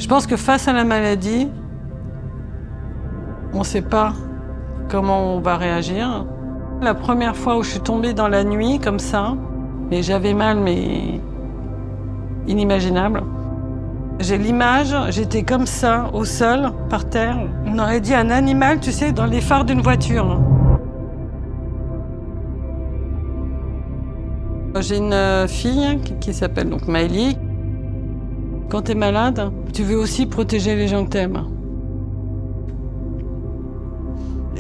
pense que face à la maladie, on ne sait pas comment on va réagir. La première fois où je suis tombée dans la nuit, comme ça, et j'avais mal, mais inimaginable. J'ai l'image, j'étais comme ça, au sol, par terre. On aurait dit un animal, tu sais, dans les phares d'une voiture. J'ai une fille qui s'appelle donc Maëlie. Quand tu es malade, tu veux aussi protéger les gens que tu aimes.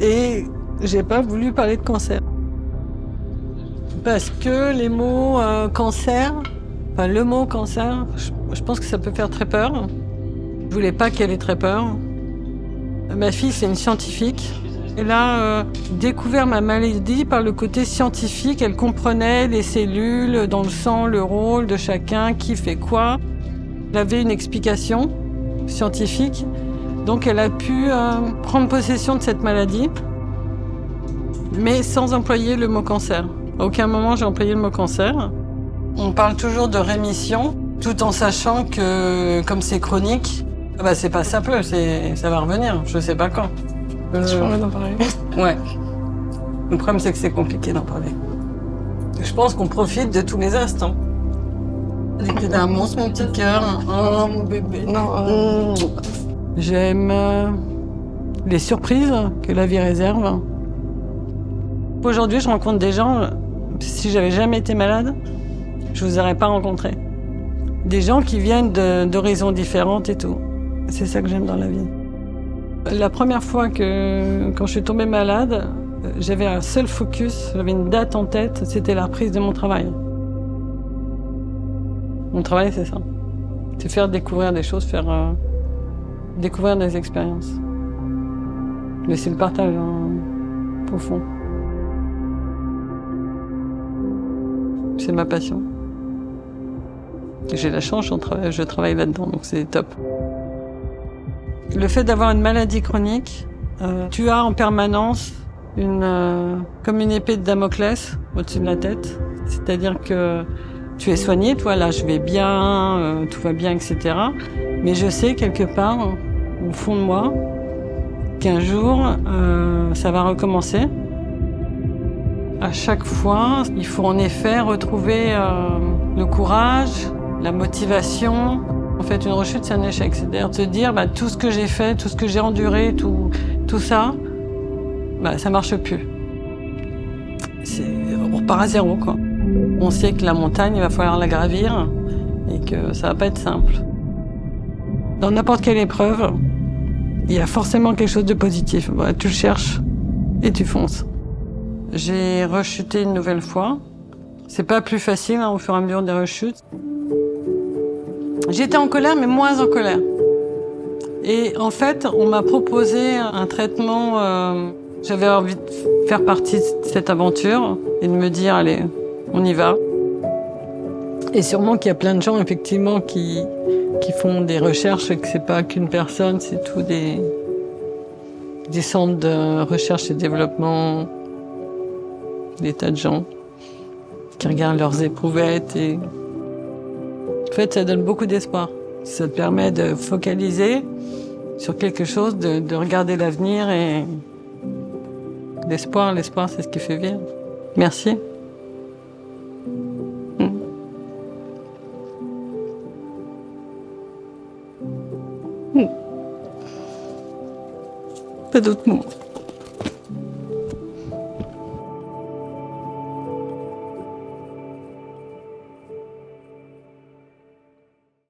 Et j'ai pas voulu parler de cancer. Parce que les mots cancer, enfin le mot cancer, je pense que ça peut faire très peur. Je voulais pas qu'elle ait très peur. Ma fille, c'est une scientifique. Elle a découvert ma maladie par le côté scientifique. Elle comprenait les cellules dans le sang, le rôle de chacun, qui fait quoi. Elle avait une explication scientifique. Donc elle a pu prendre possession de cette maladie, mais sans employer le mot cancer. À aucun moment j'ai employé le mot cancer. On parle toujours de rémission, tout en sachant que comme c'est chronique, bah c'est pas ça peut, ça va revenir, je sais pas quand. Je pourrais d'en parler. Ouais. Le problème c'est que c'est compliqué d'en parler. Je pense qu'on profite de tous les instants. T'es un monstre, mon petit cœur. Oh mon bébé. Non. J'aime les surprises que la vie réserve. Aujourd'hui, je rencontre des gens, si j'avais jamais été malade, je vous aurais pas rencontré. Des gens qui viennent d'horizons différentes et tout. C'est ça que j'aime dans la vie. La première fois quand je suis tombée malade, j'avais un seul focus, j'avais une date en tête, c'était la reprise de mon travail. Mon travail, c'est ça. C'est faire découvrir des choses, faire découvrir des expériences. Mais c'est le partage, au fond. C'est ma passion. J'ai la chance, je travaille là-dedans, donc c'est top. Le fait d'avoir une maladie chronique, tu as en permanence comme une épée de Damoclès au-dessus de la tête. C'est-à-dire que tu es soigné, toi là je vais bien, tout va bien, etc. Mais je sais quelque part, au fond de moi, qu'un jour, ça va recommencer. À chaque fois, il faut en effet retrouver le courage, la motivation. En fait, une rechute, c'est un échec. C'est-à-dire se dire, tout ce que j'ai fait, tout ce que j'ai enduré, tout ça, ça marche plus. On repart à zéro, quoi. On sait que la montagne, il va falloir la gravir et que ça va pas être simple. Dans n'importe quelle épreuve, il y a forcément quelque chose de positif. Tu le cherches et tu fonces. J'ai rechuté une nouvelle fois. C'est pas plus facile au fur et à mesure des rechutes. J'étais en colère, mais moins en colère. Et en fait, on m'a proposé un traitement. J'avais envie de faire partie de cette aventure et de me dire, allez, on y va. Et sûrement qu'il y a plein de gens, effectivement, qui font des recherches et que c'est pas qu'une personne, c'est tout des centres de recherche et développement, des tas de gens qui regardent leurs éprouvettes et en fait, ça donne beaucoup d'espoir. Ça te permet de focaliser sur quelque chose, de regarder l'avenir et l'espoir, c'est ce qui fait vivre. Merci. Pas d'autres mots.